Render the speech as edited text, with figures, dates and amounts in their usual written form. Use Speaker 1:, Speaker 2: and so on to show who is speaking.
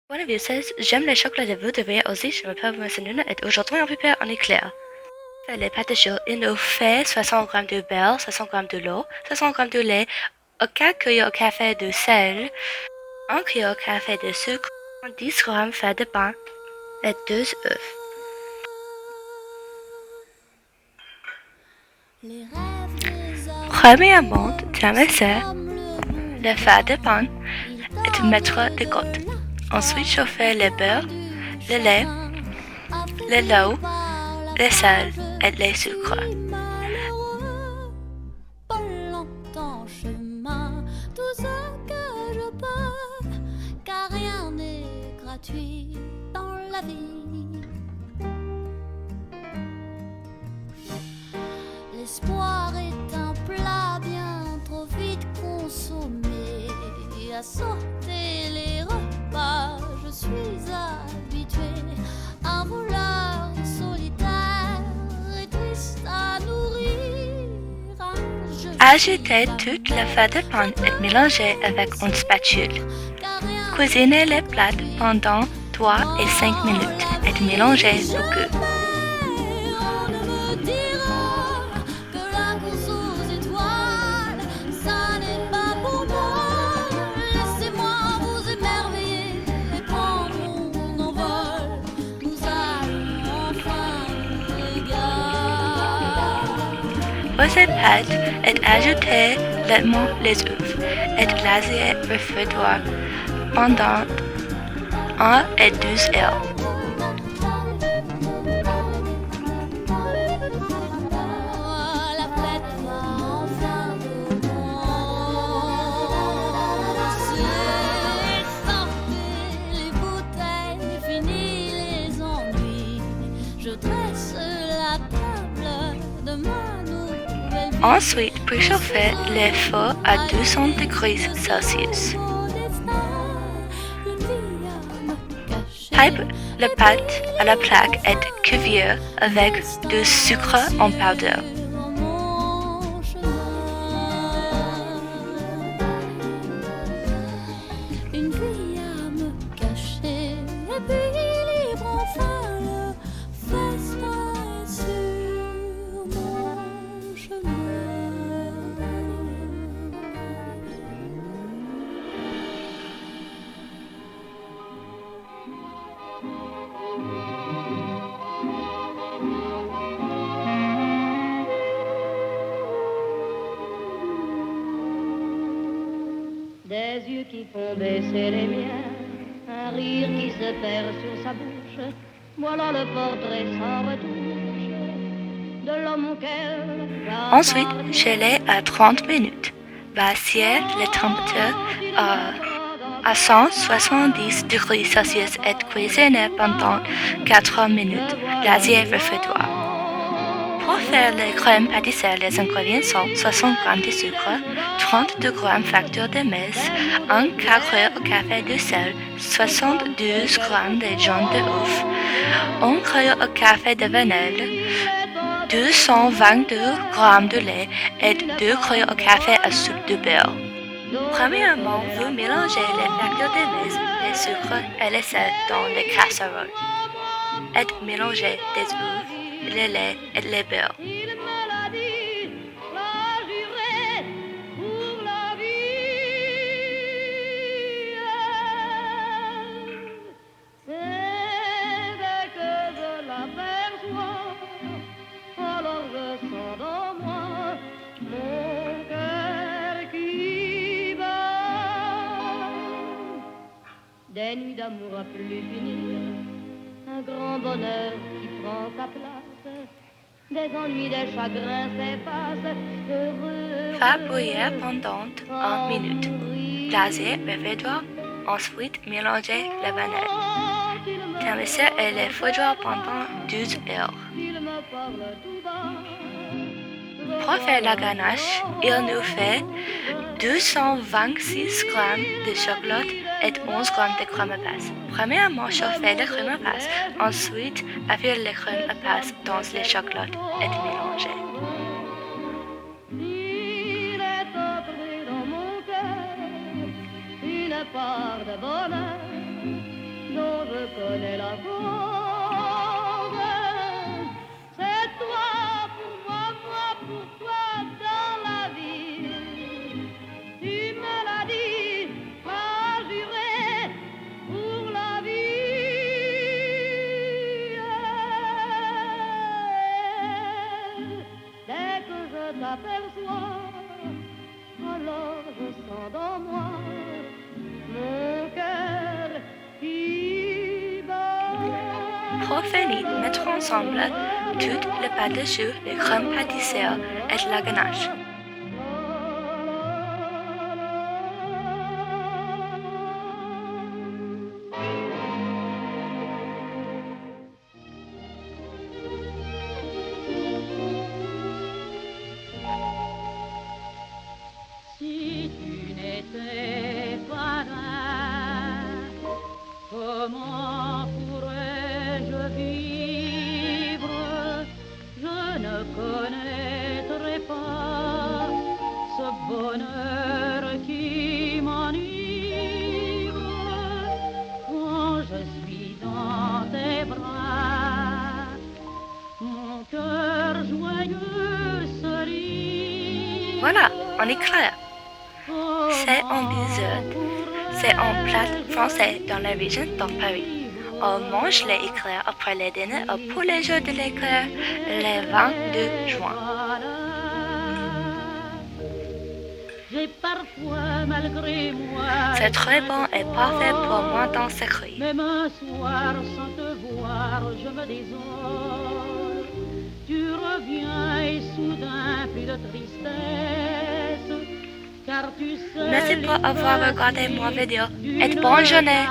Speaker 1: Bonne visseuse, j'aime le chocolat de vous devriez aussi, je m'appelle Marcelina et aujourd'hui on prépare un éclair. Les pâtes chaudes, il nous fait 60 g de beurre, 60 g de l'eau, 60 g de lait, 4 cuillères au café de sel, 1 cuillère au café de sucre, 10 g fait de pain et 2 œufs. Premièrement, tamasser le fait de pain et mettre de côté. Ensuite, chauffer le beurre, le lait, l'eau, le sel et le sucre.
Speaker 2: Tout ce que je peux, car rien n'est gratuit dans la vie. L'espoir est un plat bien trop vite consommé. À sauter les repas, je suis habituée. Un voleur solitaire et triste à nourrir.
Speaker 1: Ajoutez toute la pâte de pain et mélangez avec une spatule. Cuisinez les plats pendant 3 et 5 minutes et mélangez beaucoup. Aux pâtes et ajoutez lentement les œufs et laissez refroidir pendant 1 et 12 heures. Ensuite, préchauffez le four à 200 degrés Celsius. Pipe la pâte à la plaque et cueillir avec du sucre en powder.
Speaker 2: Une vie à me cacher, et puis libre enfin le festin est sur mon chemin.
Speaker 3: Des yeux qui font baisser les miens, un rire qui se perd sur sa bouche, voilà le portrait sans retouche de l'homme auquel
Speaker 1: Ensuite,
Speaker 3: j'appartiens.
Speaker 1: gelez à 30 minutes. Baissez le température à 170 degrés Celsius et cuisinez pendant 4 minutes. Laissez refroidir. Pour faire les crèmes pâtissières, les ingrédients sont 60 g de sucre, 32 g facture de maïs, 1 cuillère au café de sel, 72 g de jaune d'œuf, 1 cuillère au café de vanille, 222 g de lait et 2 cuillères au café à soupe de beurre. Premièrement, vous mélangez les factures de maïs, le sucre et le sel dans les casseroles. Et mélangez des œufs, le lait et le beurre.
Speaker 3: Il me l'a dit, l'a juré pour la vie. C'est dès que je l'aperçois, alors je sens dans moi mon cœur qui bat. Des nuits d'amour à plus finir, un grand bonheur qui prend sa place. Des ennuis, des chagrins s'effacent, heureux.
Speaker 1: Faites bouillir pendant 1 minute. Laissez refroidir. Ensuite, mélangez la vanille. Tamisez et les refroidir pendant 12 heures. Pour faire la ganache, il nous fait 226 g de chocolat et 11 g de crème à passe. Premièrement, chauffez la crème à passe. Ensuite, affaire la crème à passe dans le chocolat et mélangez.
Speaker 3: Il est entré dans mon cœur une part de bonheur connais la cause. C'est toi pour moi pour toi dans la vie. Tu me l'as dit, t'as juré pour la vie. Dès que je t'aperçois, alors je sens dans moi mon cœur qui bat.
Speaker 1: Profénie mettre ensemble tout le pas-dessus, le crème pâtissière et la ganache.
Speaker 3: Si tu n'étais pas là, comment pourrais-je vivre? Je ne connaîtrais pas ce bonheur qui m'enivre. Quand je suis dans tes bras, mon cœur joyeux se livre.
Speaker 1: Voilà, en éclair. C'est en biseau. C'est un plat français dans la région de Paris. On mange les éclairs après le dîner pour les Jeux de l'éclair le 22 juin.
Speaker 3: J'ai parfois malgré moi.
Speaker 1: C'est très bon et parfait pour moi dans ce cri.
Speaker 3: Même un soir sans te voir, je me désole. Tu reviens et soudain plus de tristesse. Car tu sais.
Speaker 1: Merci pour avoir regardé ma vidéo et bonne journée.